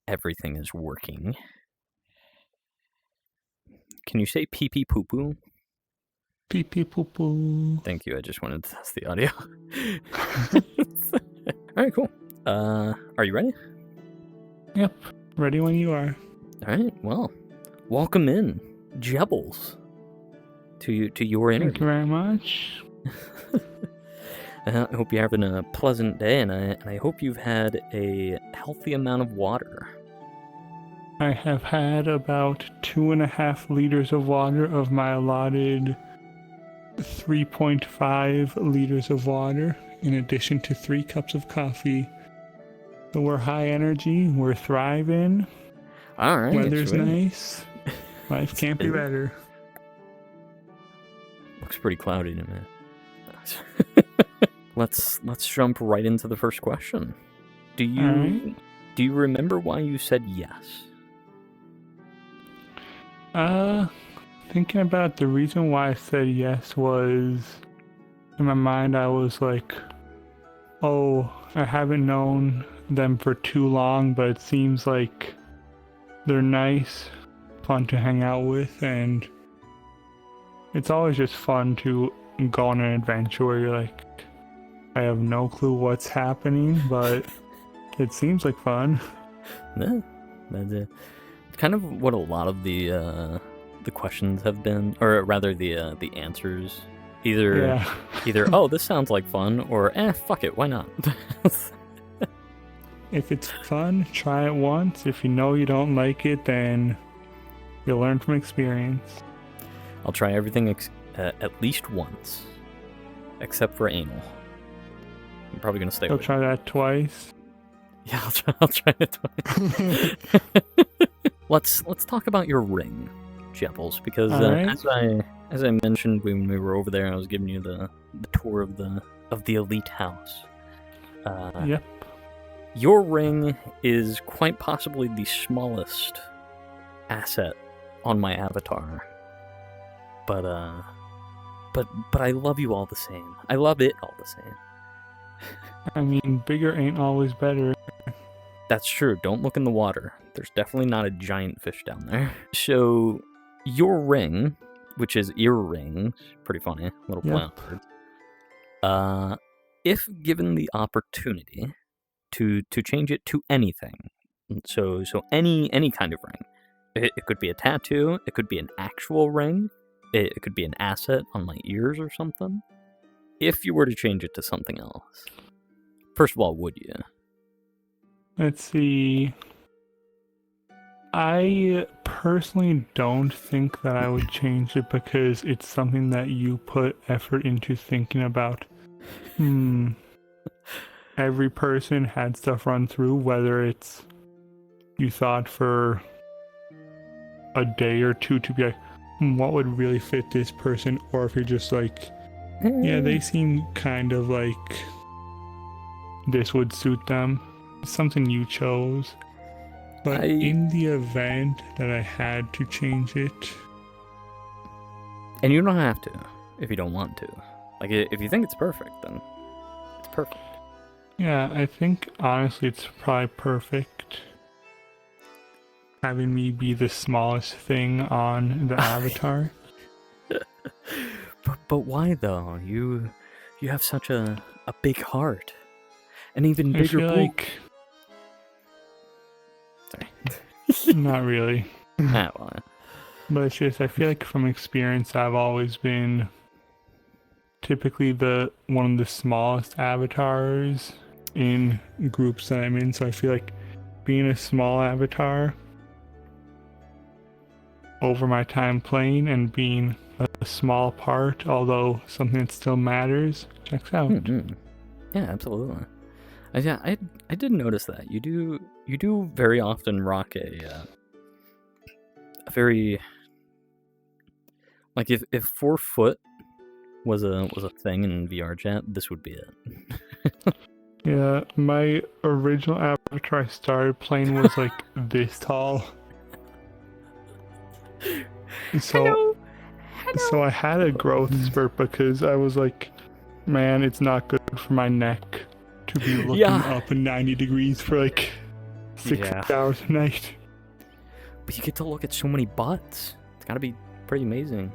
everything is working. Can you say pee pee poo poo? Pee pee poo poo. Thank you. I just wanted to test the audio. All right, cool. Are you ready? Yep. Ready when you are. All right. Well, welcome in, Jebbles, to your interview. Thank you very much. I hope you're having a pleasant day, and I hope you've had a healthy amount of water. I have had about 2.5 liters of water of my allotted 3.5 liters of water, in addition to 3 cups of coffee. So we're high energy, we're thriving. All right. Weather's sweet. nice. Life can't be better. Looks pretty cloudy to me. Let's jump right into the first question. Do you remember why you said yes? Thinking about the reason why I said yes was, in my mind I was like, oh, I haven't known them for too long, but it seems like they're nice, fun to hang out with, and it's always just fun to go on an adventure where you're like, I have no clue what's happening, but it seems like fun. Yeah, that's kind of what a lot of the questions have been, or rather the answers. Either oh, this sounds like fun, or fuck it, why not? If it's fun, try it once. If you know you don't like it, then you'll learn from experience. I'll try everything at least once, except for anal. I'm probably gonna stay. You'll try that twice. Yeah, I'll try it twice. Let's talk about your ring, Jebbles, because as I mentioned when we were over there, I was giving you the tour of the elite house. Yep. Your ring is quite possibly the smallest asset on my avatar, but I love you all the same. I love it all the same. I mean, bigger ain't always better. That's true. Don't look in the water. There's definitely not a giant fish down there. So, your ring, which is earrings, pretty funny, little play on words. If given the opportunity to change it to anything, so any kind of ring, it could be a tattoo, it could be an actual ring, it could be an asset on my ears or something. If you were to change it to something else, first of all, would you? Let's see. I personally don't think that I would change it because it's something that you put effort into thinking about. Every person had stuff run through, whether it's you thought for a day or two to be like, what would really fit this person, or if you're just like, yeah, they seem kind of like this would suit them. Something you chose. But in the event that I had to change it... And you don't have to, if you don't want to. Like, if you think it's perfect, then it's perfect. Yeah, I think, honestly, it's probably perfect. Having me be the smallest thing on the avatar. But why, though? You have such a big heart. An even bigger book. Sorry. Not really. Well. But it's just, I feel like from experience, I've always been typically one of the smallest avatars in groups that I'm in. So I feel like being a small avatar over my time playing and being a small part, although something that still matters, checks out. Mm-hmm. Yeah, absolutely. Yeah, I did notice that you do very often rock a very, like, if 4 foot was a thing in VR chat, this would be it. Yeah, my original avatar I started playing was like this tall. So I had a growth spurt because I was like, man, it's not good for my neck to be looking up in 90 degrees for like 6 hours a night. But you get to look at so many butts. It's gotta be pretty amazing.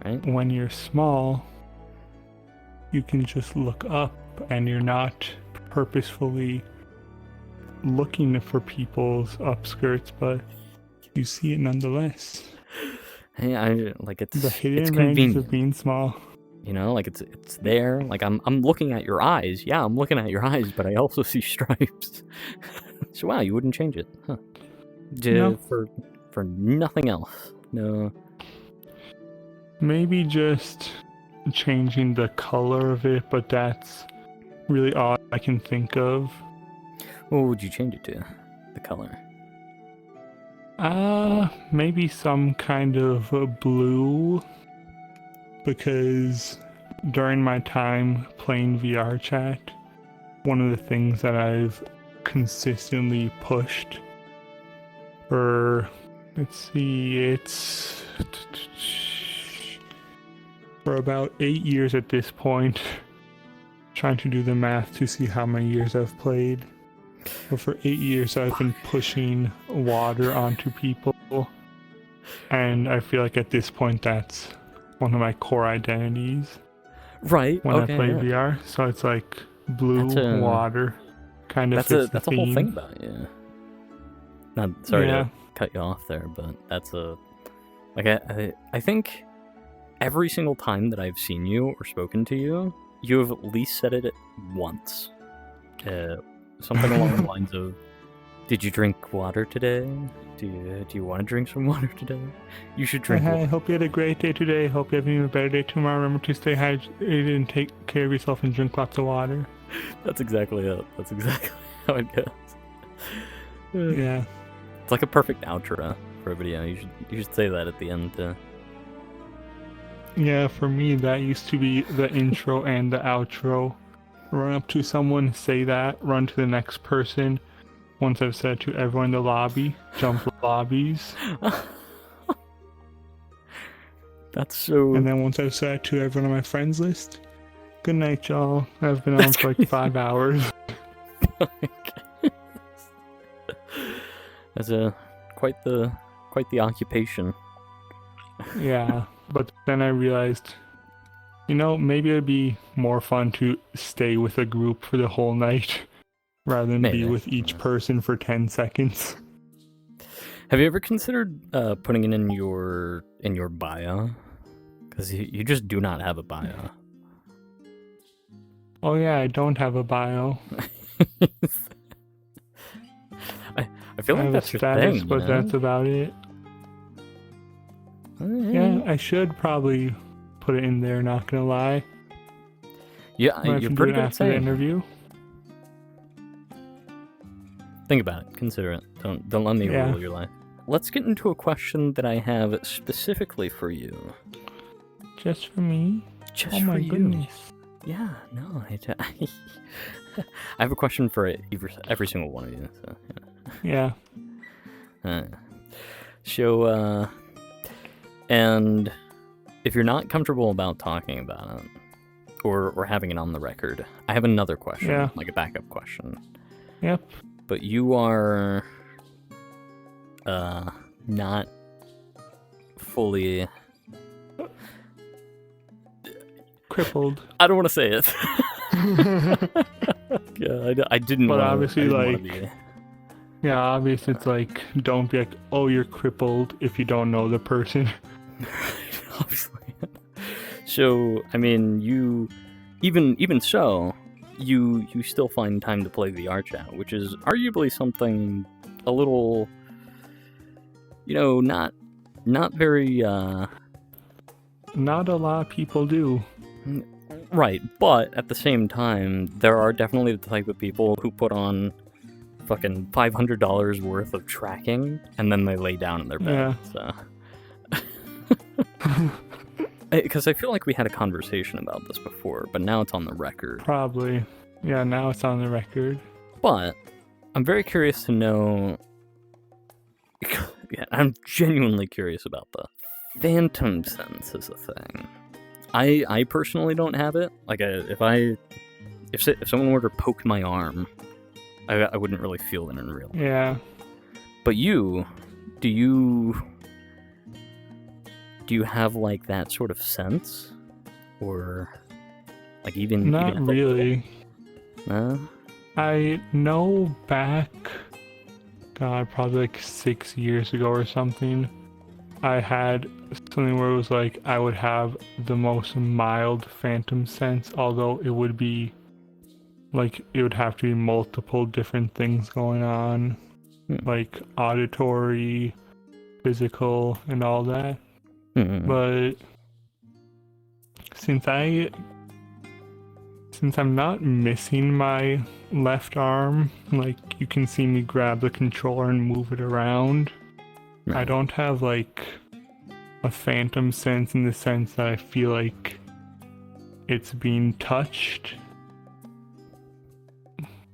Right? When you're small, you can just look up and you're not purposefully looking for people's upskirts, but you see it nonetheless. Hey, it's the hidden it's advantages convenient. of being small. You know, like it's there. Like I'm looking at your eyes. Yeah, I'm looking at your eyes, but I also see stripes. So wow, you wouldn't change it, huh? No. For nothing else. No. Maybe just changing the color of it, but that's really all I can think of. What would you change it to? The color? Maybe some kind of blue, because during my time playing VR chat, one of the things that I've consistently pushed for, let's see, it's for about 8 years at this point, trying to do the math to see how many years I've played. But for 8 years, I've been pushing water onto people, and I feel like at this point, that's one of my core identities. Right. When I play VR, so it's like blue water, kind of. That's a whole thing about it. Yeah. Not sorry to cut you off there, but that's I think every single time that I've seen you or spoken to you, you have at least said it once. Something along the lines of, "Did you drink water today? Do you want to drink some water today? You should drink water." I hope you had a great day today. Hope you have an even better day tomorrow. Remember to stay hydrated and take care of yourself and drink lots of water. That's exactly it. That's exactly how it goes. Yeah. It's like a perfect outro for a video. You should say that at the end too. Yeah, for me that used to be the intro and the outro. Run up to someone, say that, run to the next person. Once I've said to everyone in the lobby, jump lobbies. That's so... And then once I've said to everyone on my friends list, good night, y'all. I've been on for like 5 hours. That's quite the occupation. Yeah, but then I realized, maybe it'd be more fun to stay with a group for the whole night rather than be with each person for 10 seconds. Have you ever considered putting it in your bio? Because you just do not have a bio. Oh yeah, I don't have a bio. I feel like that's your thing, but that's about it. Yeah, I should probably put it in there, not gonna lie. Yeah, you're pretty good at saying the interview. Think about it. Consider it. Don't let me rule your life. Let's get into a question that I have specifically for you. Just for me? Just for my you. Goodness. Yeah, no, I have a question for every single one of you. So, yeah. So, and if you're not comfortable about talking about it, or having it on the record, I have another question, like a backup question. Yep. But you are not fully crippled. I don't want to say it. Yeah, I didn't. But obviously, yeah, obviously, it's like, don't be like, oh, you're crippled if you don't know the person. Obviously. So, I mean, you even so, you still find time to play VR chat, which is arguably something a little, not very. Not a lot of people do. Right, but at the same time, there are definitely the type of people who put on fucking $500 worth of tracking and then they lay down in their bed. So. Because I feel like we had a conversation about this before, but now it's on the record. Probably. Yeah, now it's on the record. But I'm very curious to know. Yeah, I'm genuinely curious about the phantom sense as a thing. I personally don't have it. Like, if someone were to poke my arm I wouldn't really feel it in real life. Yeah. But do you have like that sort of sense, or like even Not at the really. no? I know back, God, probably like 6 years ago or something, I had something where it was like I would have the most mild phantom sense, although it would be like it would have to be multiple different things going on, like auditory, physical, and all that. But since I'm not missing my left arm, like you can see me grab the controller and move it around, I don't have like a phantom sense in the sense that I feel like it's being touched.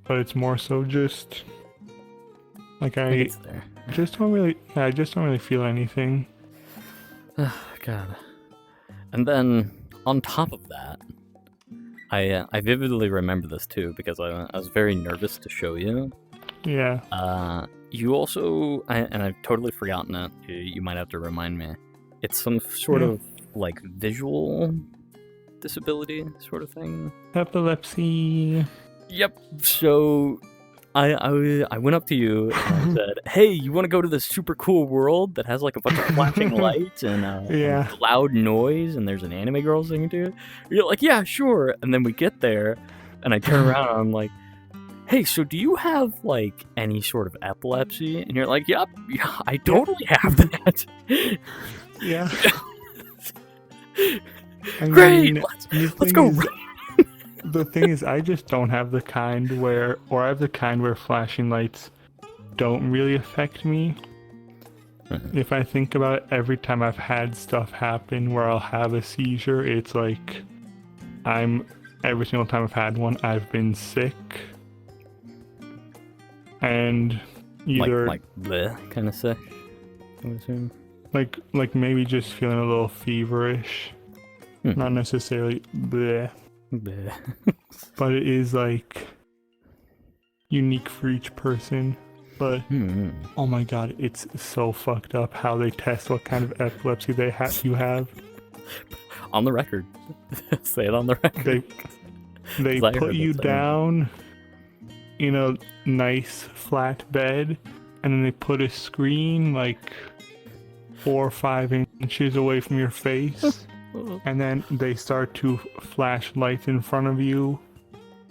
But it's more so just like I just don't really feel anything. God. And then on top of that, I vividly remember this too because I was very nervous to show you. Yeah. You also, and I've totally forgotten it. You might have to remind me. It's some sort of like visual disability sort of thing. Epilepsy. Yep. So I went up to you and I said, "Hey, you want to go to this super cool world that has like a bunch of flashing lights and loud noise, and there's an anime girl singing to it?" You're like, "Yeah, sure." And then we get there, and I turn around and I'm like, "Hey, so do you have like any sort of epilepsy?" And you're like, "Yep, yeah, I totally have that." Yeah. Great. Let's go. The thing is, I just don't have the kind where, or I have the kind where flashing lights don't really affect me. If I think about it, every time I've had stuff happen where I'll have a seizure, it's like every single time I've had one, I've been sick. And either like bleh kind of sick, I would assume. Like maybe just feeling a little feverish. Not necessarily bleh. But it is like unique for each person. But oh my god, it's so fucked up how they test what kind of epilepsy you have. On the record. Say it on the record. They put you down in a nice flat bed, and then they put a screen like 4 or 5 inches away from your face. And then they start to flash lights in front of you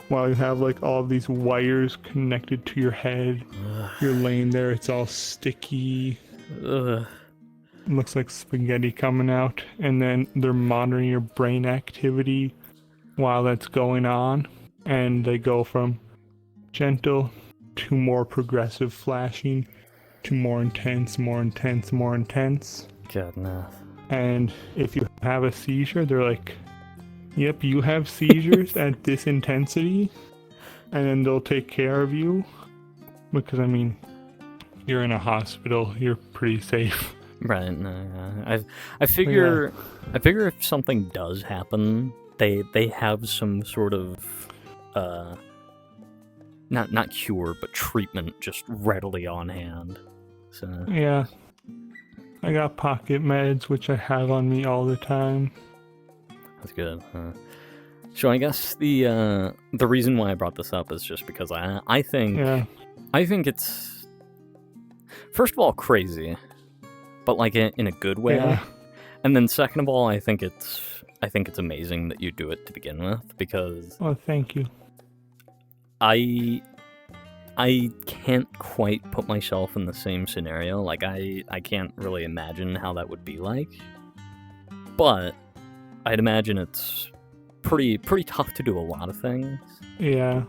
while you have like all these wires connected to your head. You're laying there, it's all sticky. It looks like spaghetti coming out. And then they're monitoring your brain activity while that's going on. And they go from gentle to more progressive flashing to more intense, more intense, more intense. God, no. And if you have a seizure, they're like, "Yep, you have seizures at this intensity," and then they'll take care of you. Because I mean, you're in a hospital, you're pretty safe. Right. No. I figure if something does happen, they have some sort of not cure but treatment just readily on hand. So yeah. I got pocket meds, which I have on me all the time. That's good. So I guess the reason why I brought this up is just because I think it's, first of all, crazy, but like in a good way. Yeah. And then second of all, I think it's amazing that you do it to begin with, because Oh, thank you. I can't quite put myself in the same scenario. Like, I can't really imagine how that would be like. But I'd imagine it's pretty tough to do a lot of things. Yeah.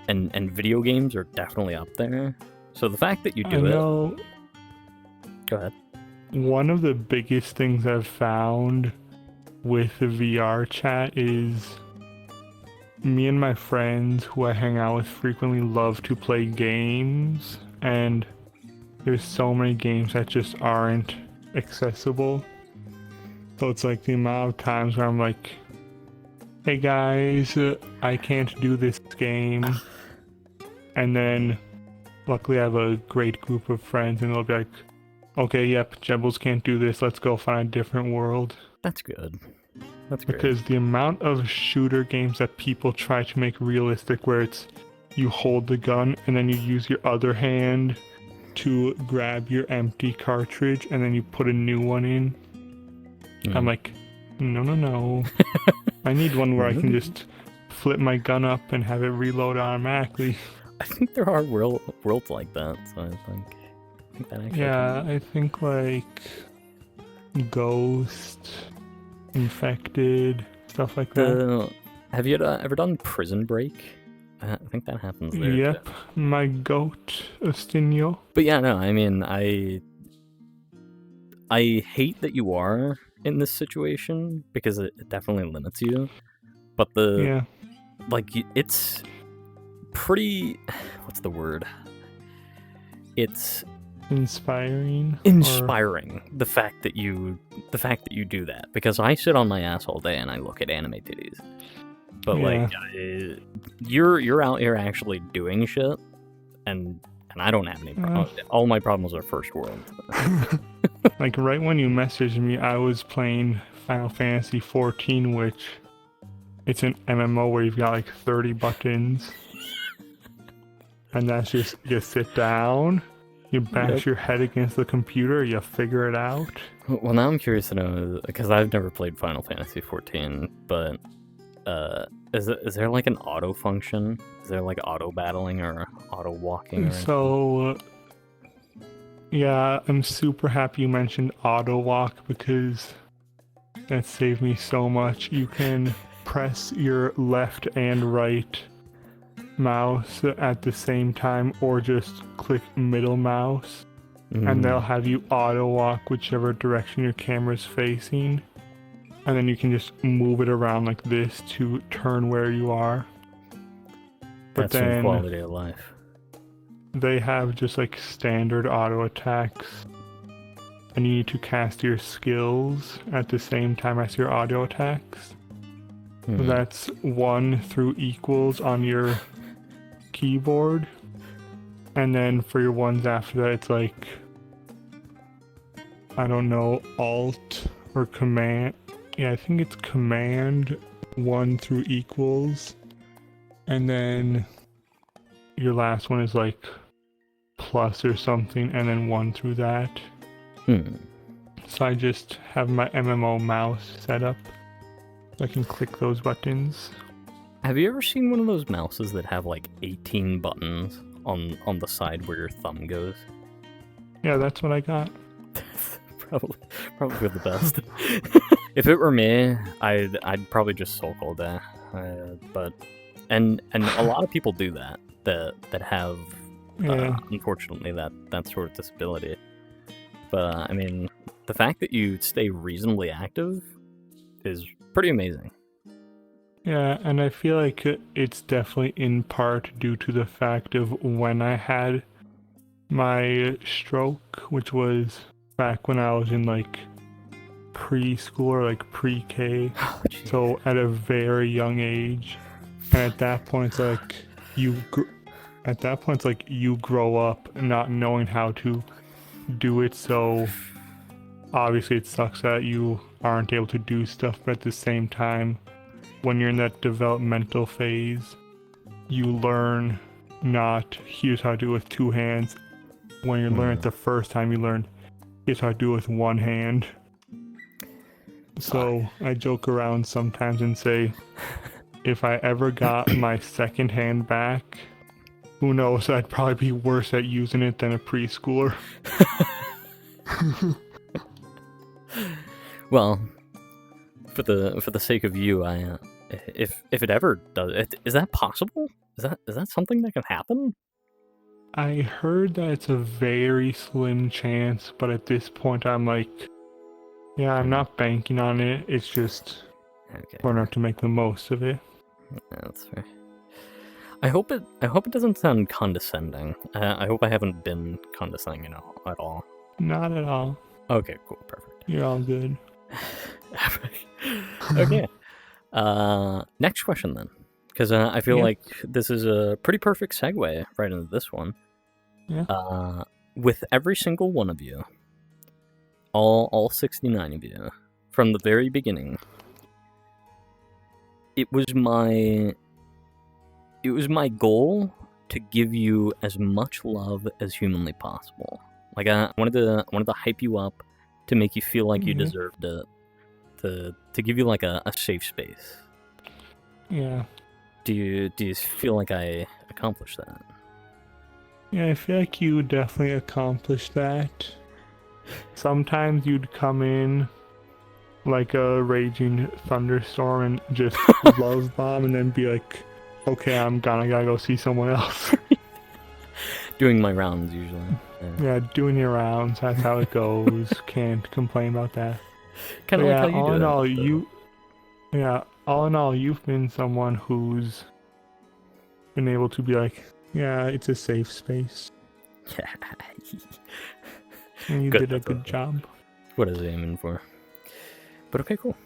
And video games are definitely up there. So the fact that you do it... Go ahead. One of the biggest things I've found with the VR chat is me and my friends who I hang out with frequently love to play games, and there's so many games that just aren't accessible. So it's like the amount of times where I'm like, "Hey guys, I can't do this game." And then luckily I have a great group of friends and they'll be like, okay, yep, Jebbles can't do this. Let's go find a different world. That's good. That's great. Because the amount of shooter games that people try to make realistic where it's you hold the gun and then you use your other hand to grab your empty cartridge and then you put a new one in. I'm like, no. I need one where I can just flip my gun up and have it reload automatically. I think there are worlds like that, so I think that actually. Yeah, I think like Ghost, Infected, stuff like that. Have you ever done Prison Break? I think that happens there. Yep, too. my goat, Astinio. But yeah, no, I mean, I hate that you are in this situation because it definitely limits you. But it's pretty. What's the word? It's inspiring. The fact that you do that, because I sit on my ass all day and I look at anime titties. But you're out here actually doing shit, and I don't have any problems. All my problems are first world. Like right when you messaged me, I was playing Final Fantasy 14, which it's an MMO where you've got like 30 buttons, and that's just you sit down, you bash your head against the computer, you figure it out. Well, now I'm curious to know, because I've never played Final Fantasy 14, but is there like an auto function? Is there like auto battling or auto walking? So, yeah, I'm super happy you mentioned auto walk because that saved me so much. You can press your left and right mouse at the same time or just click middle mouse and they'll have you auto walk whichever direction your camera's facing. And then you can just move it around like this to turn where you are. But that's some quality of life. They have just like standard auto attacks. And you need to cast your skills at the same time as your auto attacks. That's 1 through equals on your keyboard. And then for your ones after that, it's like, I don't know, Alt or Command. Yeah, I think it's Command 1 through equals. And then your last one is like plus or something, and then 1 through that. So I just have my MMO mouse set up so I can click those buttons. Have you ever seen one of those mouses that have like 18 buttons on the side where your thumb goes? Yeah, that's what I got. Probably the best. If it were me, I'd probably just sulk all day. But a lot of people do that have unfortunately that sort of disability. But I mean, the fact that you stay reasonably active is pretty amazing. Yeah, and I feel like it's definitely in part due to the fact of when I had my stroke, which was back when I was in like preschool or like pre-K, so at a very young age. And at that point, it's like you grow up not knowing how to do it. So obviously, it sucks that you aren't able to do stuff, but at the same time, when you're in that developmental phase, you learn not here's how to do it with 2 hands. When you learn it the first time, you learn here's how to do it with 1 hand. So I joke around sometimes and say, if I ever got my second hand back, who knows, I'd probably be worse at using it than a preschooler. Well, for the sake of you, if it ever does, is that possible? Is that something that can happen? I heard that it's a very slim chance, but at this point I'm like, yeah, I'm not banking on it. It's just learn how to make the most of it. That's fair. I hope it doesn't sound condescending. I hope I haven't been condescending, at all. Not at all. Okay, cool, perfect. You're all good. Okay. Next question then, Because I feel Yeah. like this is a pretty perfect segue right into this one. Yeah. With every single one of you, all 69 of you, from the very beginning, it was my goal to give you as much love as humanly possible. Like I wanted to hype you up, to make you feel like you deserved it, to give you like a safe space. Yeah. Do you feel like I accomplished that? Yeah, I feel like you definitely accomplished that. Sometimes you'd come in like a raging thunderstorm and just love bomb and then be like, okay, I'm gone, I gotta go see someone else. Doing my rounds usually. Yeah, doing your rounds, that's how it goes. Can't complain about that. Kind of like yeah, how you all do in it. all, so. all in all, you've been someone who's been able to be like, yeah, it's a safe space. And you did a good job. What I was aiming for. But okay, cool.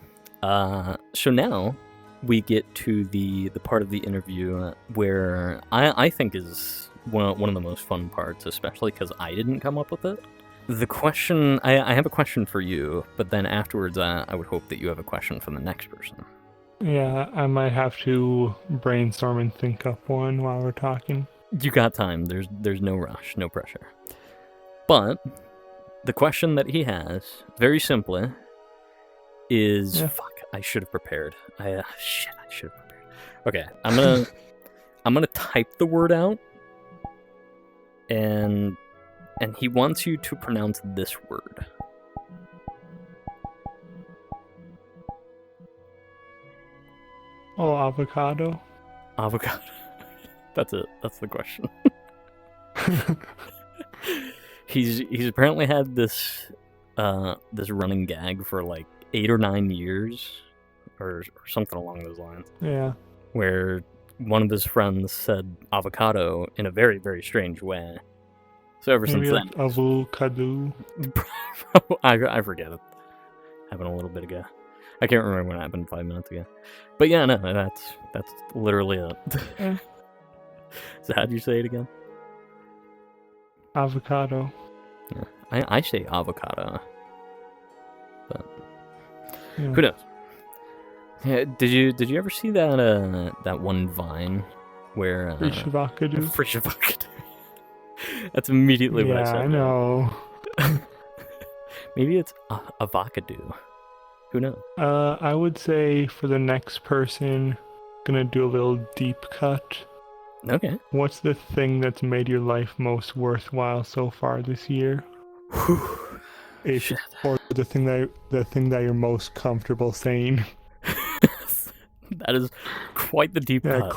So now we get to the part of the interview where I think is one of the most fun parts, especially because I didn't come up with it. The question, I have a question for you, but then afterwards I would hope that you have a question for the next person. Yeah, I might have to brainstorm and think up one while we're talking. You got time. There's no rush, no pressure. But the question that he has, very simply, is fuck. I should have prepared. I should have prepared. Okay, I'm gonna type the word out, and he wants you to pronounce this word. Oh, avocado. Avocado. That's it. That's the question. He's apparently had this running gag for like 8 or 9 years, or something along those lines. Yeah. Where one of his friends said avocado in a very, very strange way. So ever Maybe since like then, avocado. I forget it. Happened a little bit ago. I can't remember when it happened 5 minutes ago. But yeah, no, that's literally it. Yeah. So how'd you say it again? Avocado. Yeah, I say avocado, but Yeah. who knows? Yeah, did you ever see that one Vine where Fish avocado. Fish avocado? That's immediately what I said. Yeah, I know. Maybe it's avocado. Who knows? I would say for the next person, gonna do a little deep cut. Okay. What's the thing that's made your life most worthwhile so far this year? Shit. Or the thing that you're most comfortable saying. That is quite the deep cut.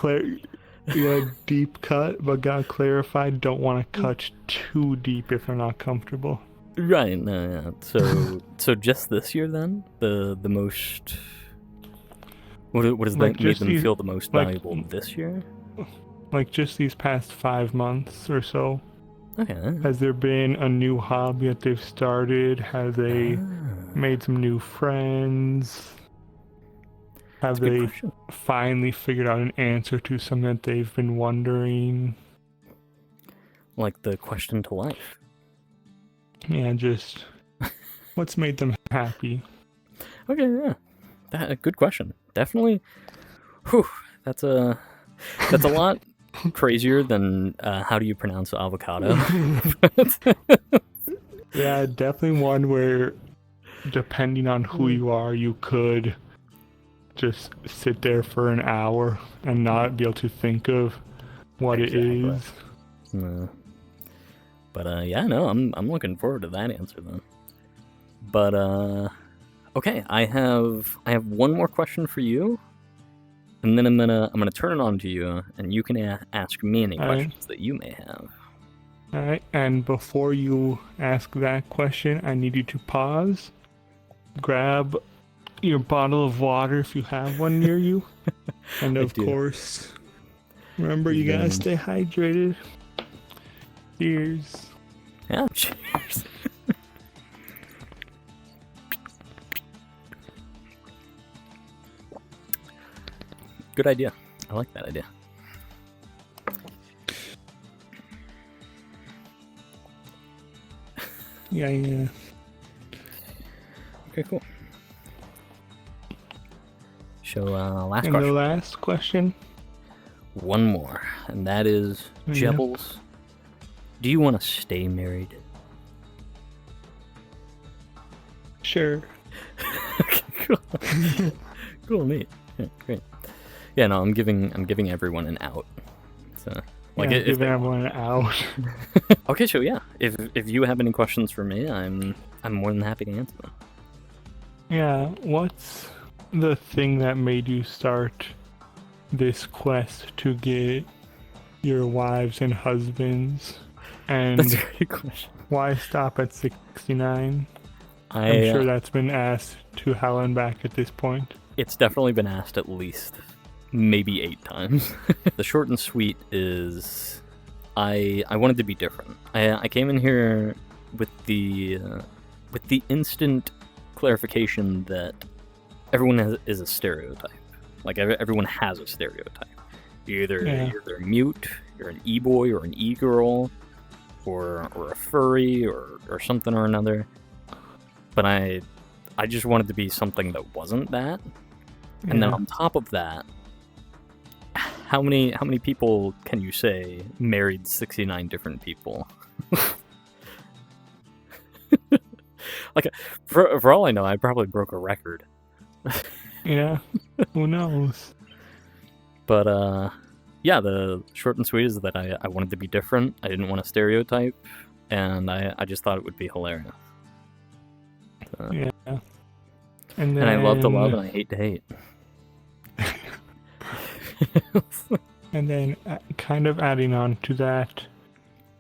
Deep cut, but gotta clarify. Don't want to cut too deep if they're not comfortable. Right. No. So just this year then, the most. What has made them feel the most valuable this year? Like just these past 5 months or so. Okay. Has there been a new hobby that they've started? Have they made some new friends? Have they finally figured out an answer to something that they've been wondering? Like the question to life. Yeah, just what's made them happy? Okay, yeah. Good question. Definitely. Whew, that's a lot crazier than how do you pronounce avocado? Yeah, definitely one where, depending on who you are, you could just sit there for an hour and not be able to think of what it is. But yeah, no, I'm looking forward to that answer then. But okay, I have one more question for you, and then I'm gonna turn it on to you, and you can ask me any questions that you may have. All right, and before you ask that question, I need you to pause, grab your bottle of water if you have one near you, and of course, remember you gotta stay hydrated. Cheers. Yeah, cheers. Good idea. I like that idea. Yeah. Okay, cool. So, last And question. the last question? One more, and that is, Jebbles, do you want to stay married? Sure. Okay, cool. Cool, neat. Yeah, great. Yeah, no, I'm giving everyone an out. So, like, yeah, if giving they everyone an out. Okay, so yeah, if you have any questions for me, I'm more than happy to answer them. Yeah, what's the thing that made you start this quest to get your wives and husbands? And That's a great question. why stop at 69? I'm I sure that's been asked to hell and back at this point. It's definitely been asked at least maybe 8 times. The short and sweet is I wanted to be different. I came in here with the instant clarification that everyone is a stereotype. Like everyone has a stereotype. You're either mute, you're an e-boy or an e-girl, or a furry or something or another. But I just wanted to be something that wasn't that. And then on top of that, how many people can you say married 69 different people? Like, for all I know, I probably broke a record. Yeah, who knows? But yeah, the short and sweet is that I wanted to be different. I didn't want to stereotype, and I just thought it would be hilarious. Yeah. And I love to love and I hate to hate. And then, kind of adding on to that,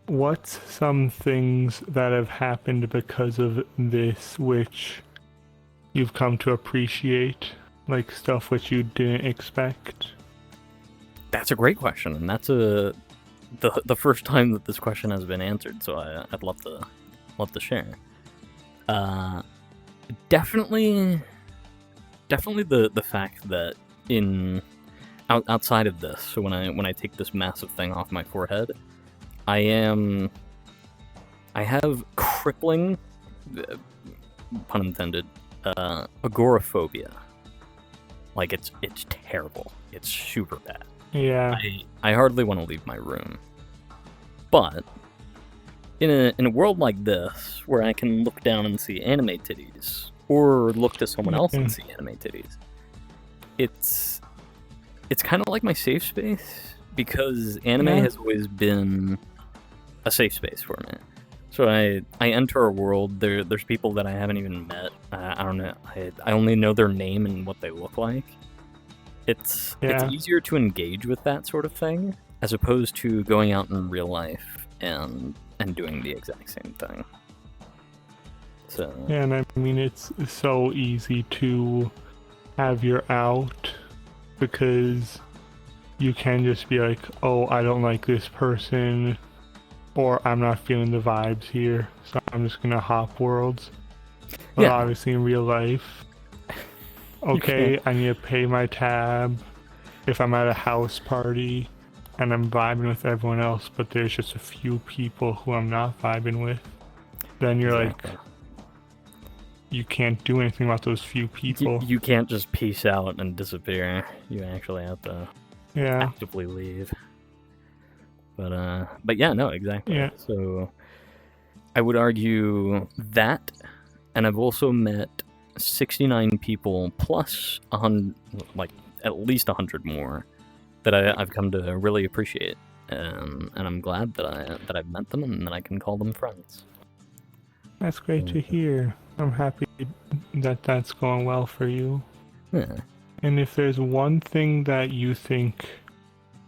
what's some things that have happened because of this which you've come to appreciate? Like stuff which you didn't expect? That's a great question, and that's the first time that this question has been answered, so I'd love to share. Definitely the fact that outside of this, so when I take this massive thing off my forehead, I have crippling, pun intended, agoraphobia. Like it's terrible. It's super bad. Yeah. I hardly want to leave my room. But in a world like this, where I can look down and see anime titties, or look to someone else and see anime titties, it's kind of like my safe space, because anime has always been a safe space for me. So I enter a world, there's people that I haven't even met. I don't know. I only know their name and what they look like. It's easier to engage with that sort of thing, as opposed to going out in real life and doing the exact same thing. So yeah, and I mean it's so easy to have your out, because you can just be like, oh, I don't like this person, or I'm not feeling the vibes here, so I'm just gonna hop worlds. But obviously in real life, okay, I need to pay my tab if I'm at a house party and I'm vibing with everyone else, but there's just a few people who I'm not vibing with. Then you're like, you can't do anything about those few people. You can't just peace out and disappear. You actually have to actively leave. But yeah, no, exactly. Yeah. So I would argue that, and I've also met 69 people plus 100, like at least 100 more that I've come to really appreciate, and I'm glad that I've met them and that I can call them friends. That's great to hear. I'm happy that that's going well for you. Yeah. And if there's one thing that you think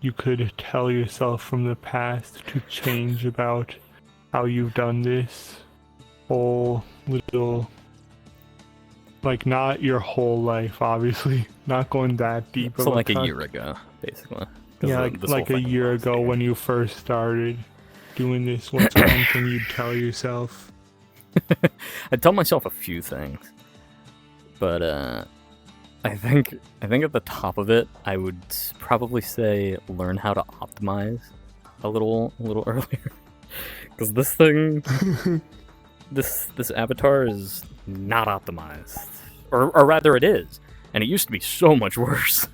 you could tell yourself from the past to change about how you've done this whole little, like, not your whole life, obviously, not going that deep. So like a year ago, basically. Yeah, like a year ago when you first started doing this, what's one thing you'd tell yourself? I tell myself a few things, but I think at the top of it, I would probably say learn how to optimize a little earlier, because this thing, this avatar is not optimized, or rather, it is, and it used to be so much worse.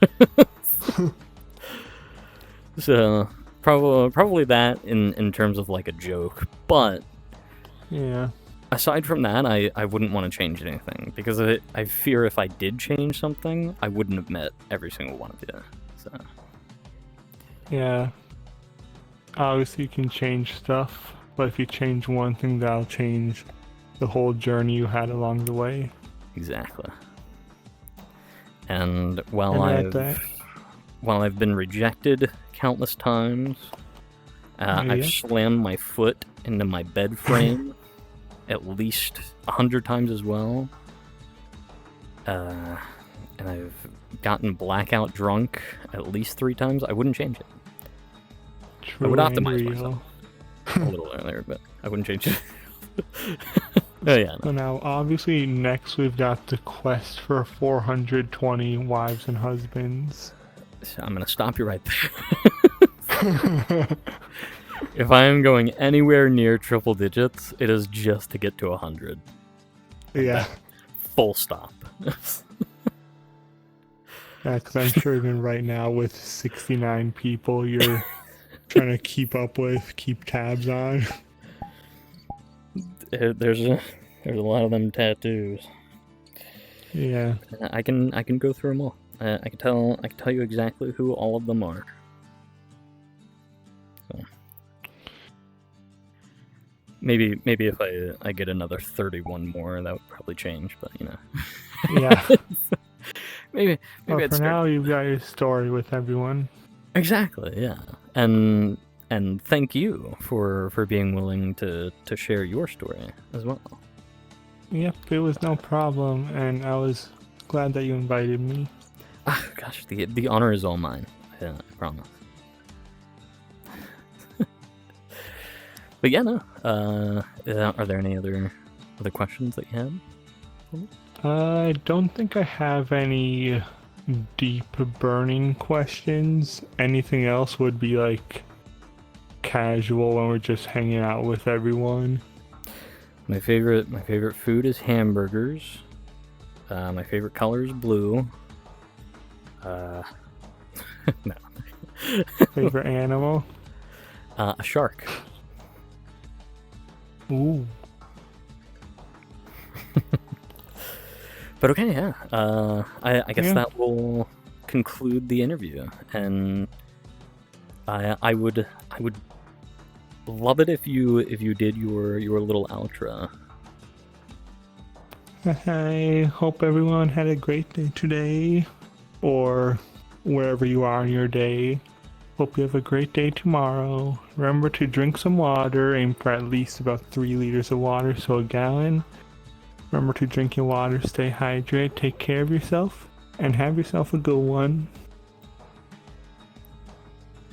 So probably that in terms of like a joke, but Yeah. aside from that, I wouldn't want to change anything, because I fear if I did change something, I wouldn't have met every single one of you. So Yeah. Obviously, you can change stuff, but if you change one thing, that'll change the whole journey you had along the way. exactly. And while that. I've been rejected countless times, I've slammed my foot into my bed frame at least 100 times as well. And I've gotten blackout drunk at least 3 times. I wouldn't change it. True, I would optimize myself a little earlier, but I wouldn't change it. Oh yeah. No. So now, obviously, next we've got the quest for 420 wives and husbands. So I'm gonna stop you right there. If I am going anywhere near triple digits, it is just to get to 100. Yeah. Full stop. Yeah, because I'm sure even right now with 69 people, you're trying to keep tabs on. There's a lot of them tattoos. Yeah. I can go through them all. I can tell you exactly who all of them are. So maybe if I get another 31 more, that would probably change. But you know. Yeah. maybe well, for now, you've got your story with everyone. Exactly. Yeah. And thank you for being willing to share your story as well. Yep, it was no problem, and I was glad that you invited me. Ah, gosh, the honor is all mine. I promise. But yeah, no. Are there any other questions that you had? I don't think I have any deep burning questions. Anything else would be like casual when we're just hanging out with everyone. My favorite food is hamburgers. My favorite color is blue. No. Favorite animal? A shark. Ooh. But okay, yeah. I guess that will conclude the interview, and I would love it if you did your little outro. I hope everyone had a great day today, or wherever you are in your day. Hope you have a great day tomorrow. Remember to drink some water, aim for at least about 3 liters of water, so a gallon. Remember to drink your water, stay hydrated, take care of yourself, and have yourself a good one.